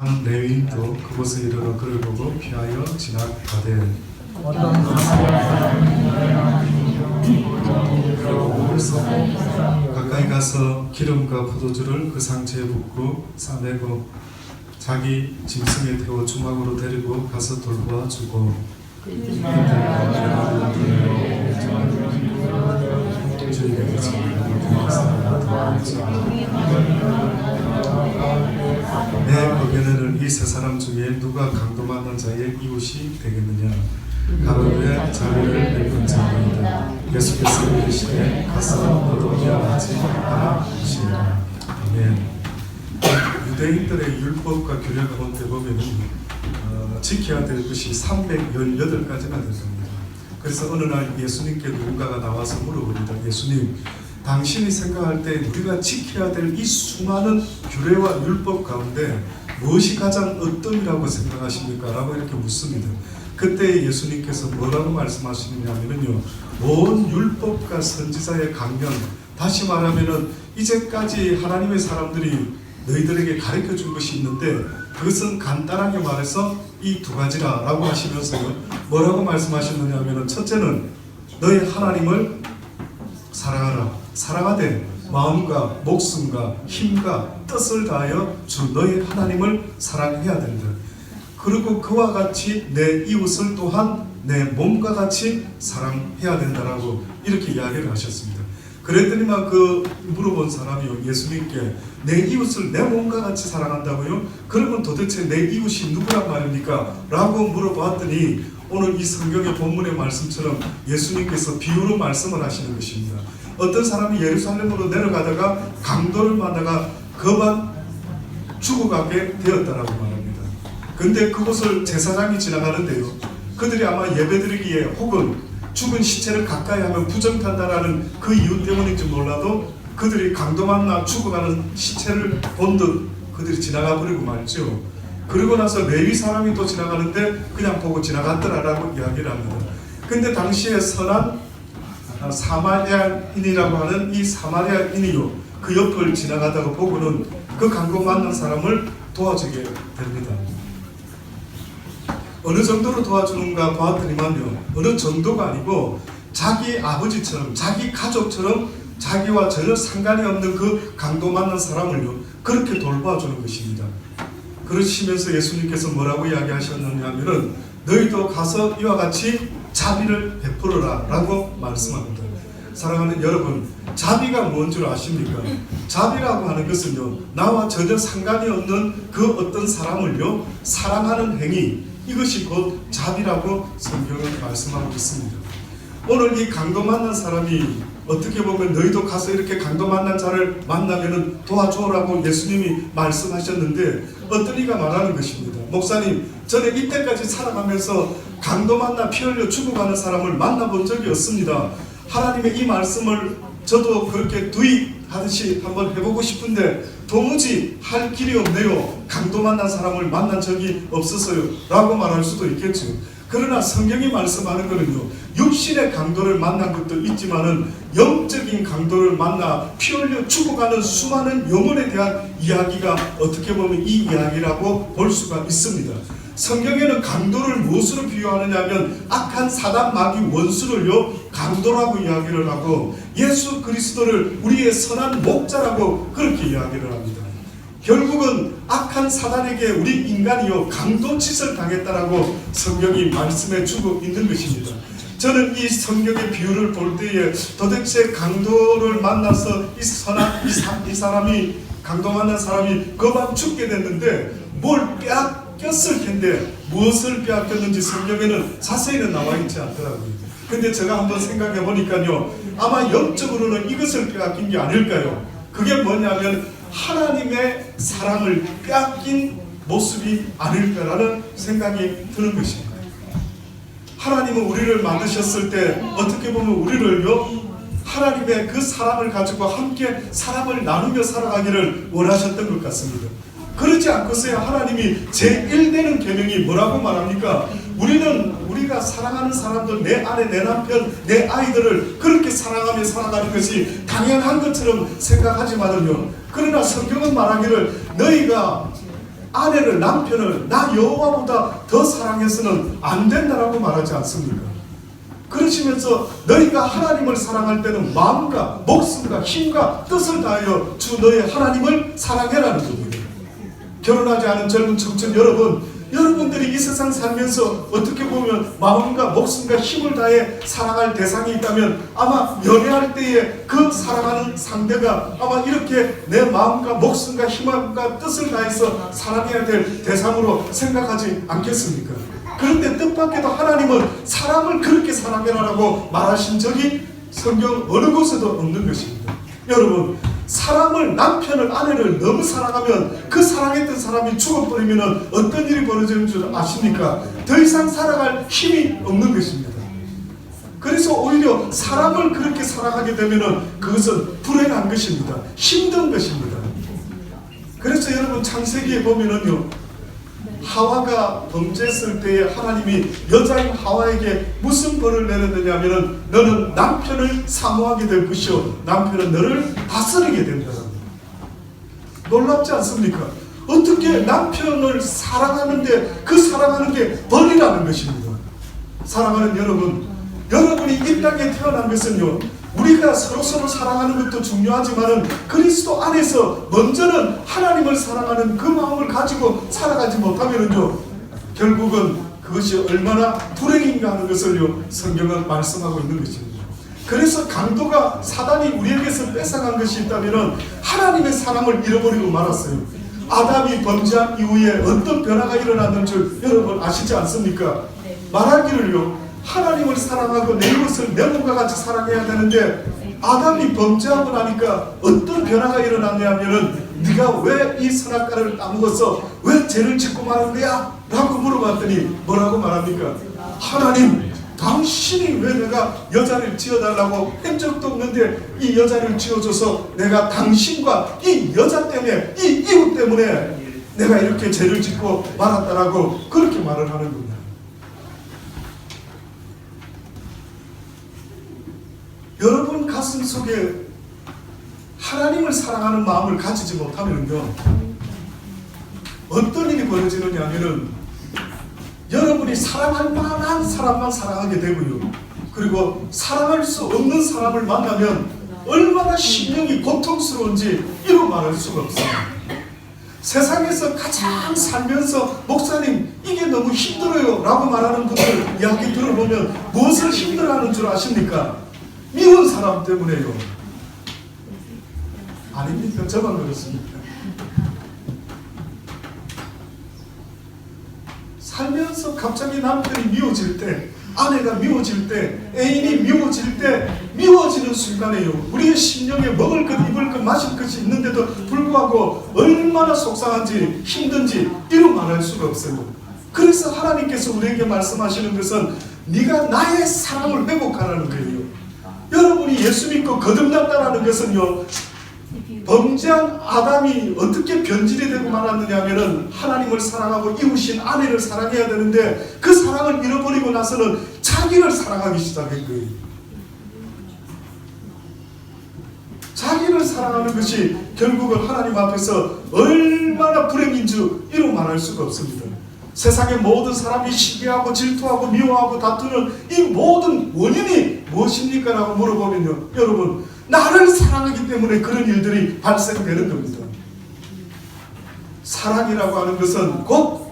한 레위인도 그곳에 이르러 그를 보고 피하여 지나가되 가까이 가서 기름과 포도주를 그 상체에 붓고 싸매고 자기 짐승에 태워 주막으로 데리고 가서 돌보아 주고 내 거견에는 이 세 사람 중에 누가 강도 만난 자의 이웃이 되겠느냐? 가로되 자기를 늙은 자입니다. 예수께서 이르시되 가서 너도 미안하지 마라 하시니라. 아멘. 유대인들의 율법과 규례 가운데 보면 지켜야 될 것이 318가지나 됩니다. 그래서 어느 날 예수님께 누군가가 나와서 물어봅니다. 예수님, 당신이 생각할 때 우리가 지켜야 될 이 수많은 규례와 율법 가운데 무엇이 가장 어떤이라고 생각하십니까? 라고 이렇게 묻습니다. 그때 예수님께서 뭐라고 말씀하시느냐면요, 온 율법과 선지자의 강령, 다시 말하면은 이제까지 하나님의 사람들이 너희들에게 가르쳐 준 것이 있는데 그것은 간단하게 말해서 이 두 가지라 라고 하시면서요, 뭐라고 말씀하셨느냐면은 첫째는 너희 하나님을 사랑하라. 사랑하되 마음과 목숨과 힘과 뜻을 다하여 주 너희 하나님을 사랑해야 된다. 그리고 그와 같이 내 이웃을 또한 내 몸과 같이 사랑해야 된다라고 이렇게 이야기를 하셨습니다. 그랬더니만 그 물어본 사람이요, 예수님께 내 이웃을 내 몸과 같이 사랑한다고요? 그러면 도대체 내 이웃이 누구란 말입니까? 라고 물어봤더니 오늘 이 성경의 본문의 말씀처럼 예수님께서 비유로 말씀을 하시는 것입니다. 어떤 사람이 예루살렘으로 내려가다가 강도를 만나가 그만 죽어가게 되었다라고 말합니다. 근데 그곳을 제사장이 지나가는데요, 그들이 아마 예배드리기에 혹은 죽은 시체를 가까이 하면 부정탄다라는 그 이유 때문인지 몰라도 그들이 강도 만나 죽어가는 시체를 본 듯 그들이 지나가 버리고 말죠. 그리고 나서 레위 사람이 또 지나가는데 그냥 보고 지나갔더라라고 이야기를 합니다. 근데 당시에 선한 사마리아인이라고 하는 이 사마리아인이요, 그 옆을 지나가다가 보고는 그 강도 만난 사람을 도와주게 됩니다. 어느 정도로 도와주는가 봤더니만요, 어느 정도가 아니고 자기 아버지처럼, 자기 가족처럼 자기와 전혀 상관이 없는 그 강도 만난 사람을요, 그렇게 돌봐주는 것입니다. 그러시면서 예수님께서 뭐라고 이야기하셨느냐면은 너희도 가서 이와 같이 자비를 베풀어라 라고 말씀합니다. 사랑하는 여러분, 자비가 뭔 줄 아십니까? 자비라고 하는 것은요, 나와 전혀 상관이 없는 그 어떤 사람을요 사랑하는 행위, 이것이 곧 자비라고 성경은 말씀하고 있습니다. 오늘 이 강도 만난 사람이 어떻게 보면 너희도 가서 이렇게 강도 만난 자를 만나면 도와줘라고 예수님이 말씀하셨는데 어떤 이가 말하는 것입니다. 목사님, 저는 이때까지 살아가면서 강도 만나 피 흘려 죽어가는 사람을 만나본 적이 없습니다. 하나님의 이 말씀을 저도 그렇게 두입하듯이 한번 해보고 싶은데 도무지 할 길이 없네요. 강도 만난 사람을 만난 적이 없어서요 라고 말할 수도 있겠죠. 그러나 성경이 말씀하는 것은요, 육신의 강도를 만난 것도 있지만은 영적인 강도를 만나 피 흘려 죽어가는 수많은 영혼에 대한 이야기가 어떻게 보면 이 이야기라고 볼 수가 있습니다. 성경에는 강도를 무엇으로 비유하느냐 하면 악한 사단 마귀 원수를요 강도라고 이야기를 하고 예수 그리스도를 우리의 선한 목자라고 그렇게 이야기를 합니다. 결국은 악한 사단에게 우리 인간이요 강도짓을 당했다라고 성경이 말씀해 주고 있는 것입니다. 저는 이 성경의 비유를 볼 때에 도대체 강도를 만나서 이 사람이 강도 만난 사람이 그만 죽게 됐는데 뭘 빼앗겼을 텐데 무엇을 빼앗겼는지 성경에는 자세히는 나와 있지 않더라고요. 근데 제가 한번 생각해 보니까요, 아마 영적으로는 이것을 빼앗긴 게 아닐까요? 그게 뭐냐면 하나님의 사랑을 빼앗긴 모습이 아닐까라는 생각이 드는 것입니다. 하나님은 우리를 만드셨을 때 어떻게 보면 우리를요 하나님의 그 사랑을 가지고 함께 사랑을 나누며 살아가기를 원하셨던 것 같습니다. 그러지 않고서야 하나님이 제1되는 계명이 뭐라고 말합니까? 우리가 사랑하는 사람들, 내 아내, 내 남편, 내 아이들을 그렇게 사랑하며 살아가는 것이 당연한 것처럼 생각하지만요, 그러나 성경은 말하기를 너희가 아내를, 남편을 나 여호와보다 더 사랑해서는 안 된다라고 말하지 않습니까? 그러시면서 너희가 하나님을 사랑할 때는 마음과 목숨과 힘과 뜻을 다하여 주 너의 하나님을 사랑해라는 겁니다. 결혼하지 않은 젊은 청춘 여러분들이 이 세상 살면서 어떻게 보면 마음과 목숨과 힘을 다해 사랑할 대상이 있다면 아마 연애할 때에 그 사랑하는 상대가 아마 이렇게 내 마음과 목숨과 힘과 뜻을 다해서 사랑해야 될 대상으로 생각하지 않겠습니까? 그런데 뜻밖에도 하나님은 사람을 그렇게 사랑해라라고 말하신 적이 성경 어느 곳에도 없는 것입니다. 여러분, 사람을, 남편을, 아내를 너무 사랑하면 그 사랑했던 사람이 죽어버리면 어떤 일이 벌어지는 줄 아십니까? 더 이상 살아갈 힘이 없는 것입니다. 그래서 오히려 사람을 그렇게 사랑하게 되면 그것은 불행한 것입니다. 힘든 것입니다. 그래서 여러분 창세기에 보면은요, 하와가 범죄했을 때에 하나님이 여자인 하와에게 무슨 벌을 내렸느냐 하면은 너는 남편을 사모하게 될 것이요 남편은 너를 다스리게 된다. 놀랍지 않습니까? 어떻게 남편을 사랑하는데 그 사랑하는 게 벌이라는 것입니다. 사랑하는 여러분이 이 땅에 태어난 것은요, 우리가 서로 사랑하는 것도 중요하지만은 그리스도 안에서 먼저는 하나님을 사랑하는 그 마음을 가지고 살아가지 못하면은요, 결국은 그것이 얼마나 불행인가 하는 것을요, 성경은 말씀하고 있는 것입니다. 그래서 강도가 사단이 우리에게서 뺏어간 것이 있다면은 하나님의 사랑을 잃어버리고 말았어요. 아담이 범죄한 이후에 어떤 변화가 일어났는 줄 여러분 아시지 않습니까? 말하기를요, 하나님을 사랑하고 내 이웃을 내 몸과 같이 사랑해야 되는데 아담이 범죄하고 나니까 어떤 변화가 일어났냐 하면은 네가 왜 이 선악과를 따먹어서 왜 죄를 짓고 마는 거야? 라고 물어봤더니 뭐라고 말합니까? 하나님, 당신이 왜 내가 여자를 지어달라고 한 적도 없는데 이 여자를 지어줘서 내가 당신과 이 여자 때문에 이 이웃 때문에 내가 이렇게 죄를 짓고 말았다라고 그렇게 말을 하는 겁니다. 여러분 가슴 속에 하나님을 사랑하는 마음을 가지지 못하면요, 어떤 일이 벌어지느냐 하면은 여러분이 사랑할 만한 사람만 사랑하게 되고요, 그리고 사랑할 수 없는 사람을 만나면 얼마나 심령이 고통스러운지 이루 말할 수가 없습니다. 세상에서 가장 살면서 목사님 이게 너무 힘들어요 라고 말하는 분들 이야기 들어보면 무엇을 힘들어하는 줄 아십니까? 미운 사람 때문에요. 아닙니까? 저만 그렇습니까? 살면서 갑자기 남편이 미워질 때, 아내가 미워질 때, 애인이 미워질 때, 미워지는 순간에요, 우리의 심령에 먹을 것, 입을 것, 마실 것이 있는데도 불구하고 얼마나 속상한지 힘든지 이루 말할 수가 없어요. 그래서 하나님께서 우리에게 말씀하시는 것은 네가 나의 사랑을 회복하라는 거예요. 여러분이 예수 믿고 거듭났다는 것은요, 범죄한 아담이 어떻게 변질이 되고 말았느냐 하면은 하나님을 사랑하고 이웃인 아내를 사랑해야 되는데 그 사랑을 잃어버리고 나서는 자기를 사랑하기 시작한 거예요. 자기를 사랑하는 것이 결국은 하나님 앞에서 얼마나 불행인 줄 이루 말할 수가 없습니다. 세상의 모든 사람이 시기하고 질투하고 미워하고 다투는 이 모든 원인이 무엇입니까? 라고 물어보면요, 여러분, 나를 사랑하기 때문에 그런 일들이 발생되는 겁니다. 사랑이라고 하는 것은 곧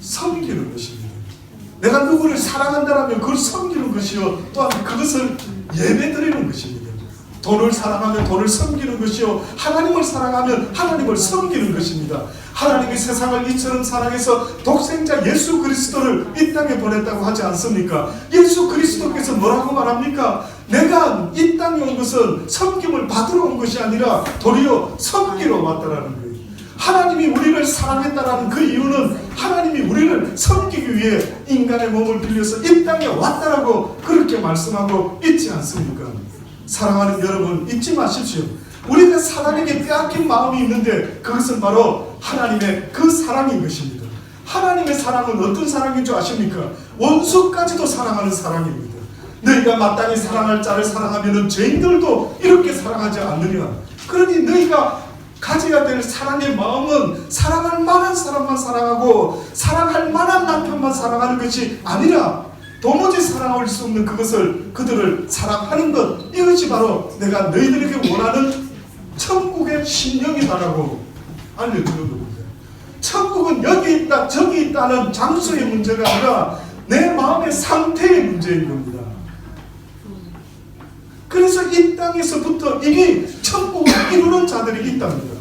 섬기는 것입니다. 내가 누구를 사랑한다면 그걸 섬기는 것이요, 또한 그것을 예배드리는 것입니다. 돈을 사랑하면 돈을 섬기는 것이요, 하나님을 사랑하면 하나님을 섬기는 것입니다. 하나님이 세상을 이처럼 사랑해서 독생자 예수 그리스도를 이 땅에 보냈다고 하지 않습니까? 예수 그리스도께서 뭐라고 말합니까? 내가 이 땅에 온 것은 섬김을 받으러 온 것이 아니라 도리어 섬기러 왔다라는 거예요. 하나님이 우리를 사랑했다라는 그 이유는 하나님이 우리를 섬기기 위해 인간의 몸을 빌려서 이 땅에 왔다라고 그렇게 말씀하고 있지 않습니까? 사랑하는 여러분, 잊지 마십시오. 우리가 사단에게 빼앗긴 마음이 있는데 그것은 바로 하나님의 그 사랑인 것입니다. 하나님의 사랑은 어떤 사랑인 줄 아십니까? 원수까지도 사랑하는 사랑입니다. 너희가 마땅히 사랑할 자를 사랑하면 죄인들도 이렇게 사랑하지 않느냐. 그러니 너희가 가져야 될 사랑의 마음은 사랑할 만한 사람만 사랑하고 사랑할 만한 남편만 사랑하는 것이 아니라 도무지 사랑할 수 없는 그들을 사랑하는 것, 이것이 바로 내가 너희들에게 원하는 천국의 심령이다라고 알려주는 겁니다. 천국은 여기 있다 저기 있다는 장소의 문제가 아니라 내 마음의 상태의 문제인 겁니다. 그래서 이 땅에서부터 이미 천국을 이루는 자들이 있답니다.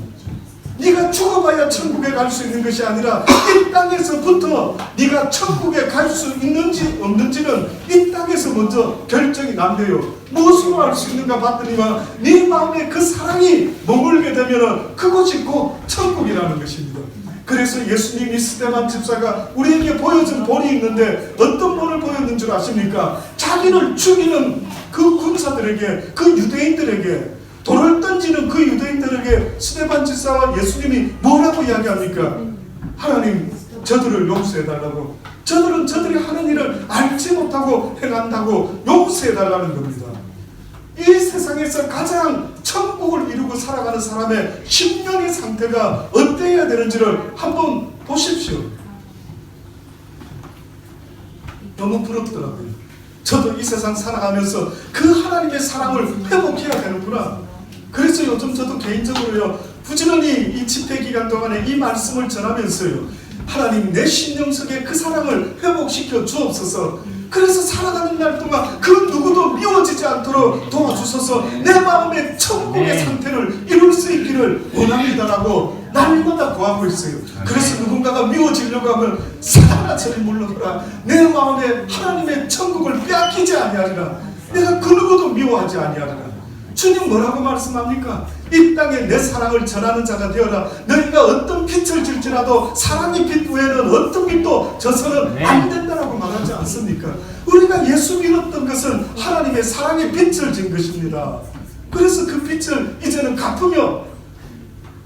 네가 죽어봐야 천국에 갈 수 있는 것이 아니라 이 땅에서부터 네가 천국에 갈 수 있는지 없는지는 이 땅에서 먼저 결정이 난대요. 무엇으로 알 수 있는가 봤더니만 네 마음에 그 사랑이 머물게 되면 그것이 곧 천국이라는 것입니다. 그래서 예수님이 스데반 집사가 우리에게 보여준 본이 있는데 어떤 본을 보였는 줄 아십니까? 자기를 죽이는 그 군사들에게, 그 유대인들에게, 돌을 던지는 그 유대인들에게 스데반 집사와 예수님이 뭐라고 이야기합니까? 하나님, 저들을 용서해달라고. 저들은 저들이 하는 일을 알지 못하고 행한다고 용서해달라는 겁니다. 이 세상에서 가장 천국을 이루고 살아가는 사람의 심령의 상태가 어때야 되는지를 한번 보십시오. 너무 부럽더라고요. 저도 이 세상 살아가면서 그 하나님의 사랑을 회복해야 되는구나. 그래서 요즘 저도 개인적으로요, 부지런히 이 집회 기간 동안에 이 말씀을 전하면서요, 하나님 내 심령 속에 그 사랑을 회복시켜 주옵소서. 그래서 살아가는 날 동안 그 누구도 미워지지 않도록 도와주셔서 내 마음의 천국의 상태를 이룰 수 있기를 원합니다라고 날마다 구하고 있어요. 그래서 누군가가 미워지려고 하면 사단아 저리 물러가라. 내 마음에 하나님의 천국을 빼앗기지 아니하리라. 내가 그 누구도 미워하지 아니하리라. 주님 뭐라고 말씀합니까? 이 땅에 내 사랑을 전하는 자가 되어라. 너희가 어떤 빛을 질지라도 사랑의 빛 외에는 어떤 빛도 져서는 안 된다라고 말하지 않습니까? 우리가 예수 믿었던 것은 하나님의 사랑의 빛을 진 것입니다. 그래서 그 빛을 이제는 갚으며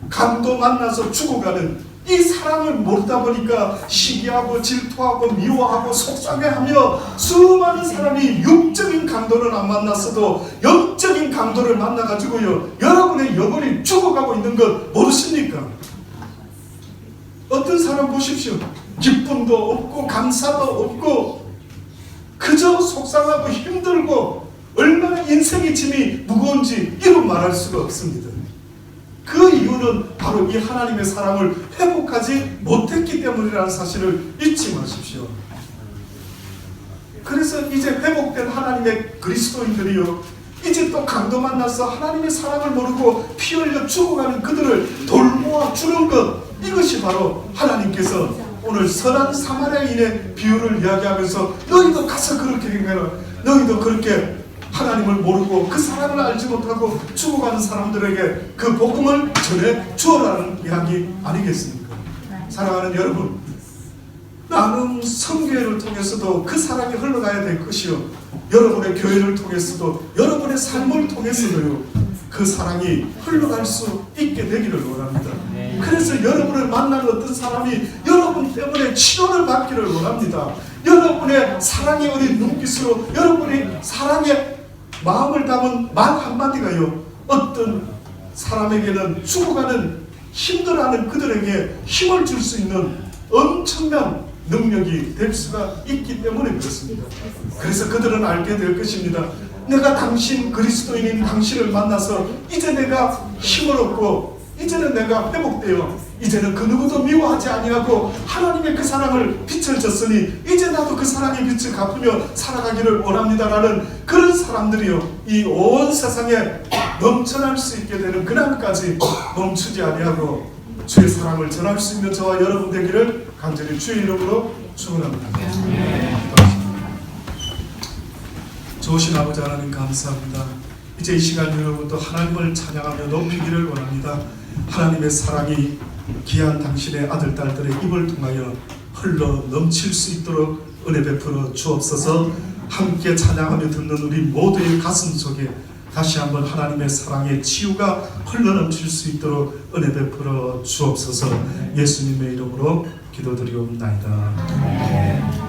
강도 만나서 죽어가는 이 사랑을 모르다 보니까 시기하고 질투하고 미워하고 속상해하며 수많은 사람이 육적인 강도를 안 만났어도 영적인 강도를 만나가지고요, 여러분의 영혼이 죽어가고 있는 것 모르십니까? 어떤 사람 보십시오. 기쁨도 없고 감사도 없고 그저 속상하고 힘들고 얼마나 인생의 짐이 무거운지 이루 말할 수가 없습니다. 그 이유는 바로 이 하나님의 사랑을 회복하지 못했기 때문이라는 사실을 잊지 마십시오. 그래서 이제 회복된 하나님의 그리스도인들이요, 이제 또 강도 만나서 하나님의 사랑을 모르고 피 흘려 죽어가는 그들을 돌보아 주는 것, 이것이 바로 하나님께서 오늘 선한 사마리아인의 비유를 이야기하면서 너희도 가서 그렇게 행해라. 너희도 그렇게 하나님을 모르고 그 사랑을 알지 못하고 죽어가는 사람들에게 그 복음을 전해 주어라는 이야기 아니겠습니까? 사랑하는 여러분, 나는 성교회를 통해서도 그 사랑이 흘러가야 될 것이요, 여러분의 교회를 통해서도 여러분의 삶을 통해서도요, 그 사랑이 흘러갈 수 있게 되기를 원합니다. 그래서 여러분을 만나는 어떤 사람이 여러분 때문에 치료를 받기를 원합니다. 여러분의 사랑의 어린 눈빛으로 여러분이 사랑의 마음을 담은 말 한마디가요, 어떤 사람에게는 죽어가는 힘들어하는 그들에게 힘을 줄 수 있는 엄청난 능력이 될 수가 있기 때문에 그렇습니다. 그래서 그들은 알게 될 것입니다. 내가 당신 그리스도인인 당신을 만나서 이제 내가 힘을 얻고 이제는 내가 회복되어 이제는 그 누구도 미워하지 아니하고 하나님의 그 사랑을 빛을 줬으니 이제 나도 그 사랑의 빛을 갚으며 살아가기를 원합니다라는 그런 사람들이요, 이 온 세상에 넘쳐날 수 있게 되는 그날까지 멈추지 아니하고 주의 사랑을 전할 수 있는 저와 여러분 되기를 간절히 주의 이름으로 축원합니다. 좋으신 아버지 하나님 감사합니다. 이제 이 시간 여러분도 하나님을 찬양하며 높이기를 원합니다. 하나님의 사랑이 귀한 당신의 아들 딸들의 입을 통하여 흘러 넘칠 수 있도록 은혜 베풀어 주옵소서. 함께 찬양하며 듣는 우리 모두의 가슴 속에 다시 한번 하나님의 사랑의 치유가 흘러넘칠 수 있도록 은혜 베풀어 주옵소서. 예수님의 이름으로 기도드리옵나이다.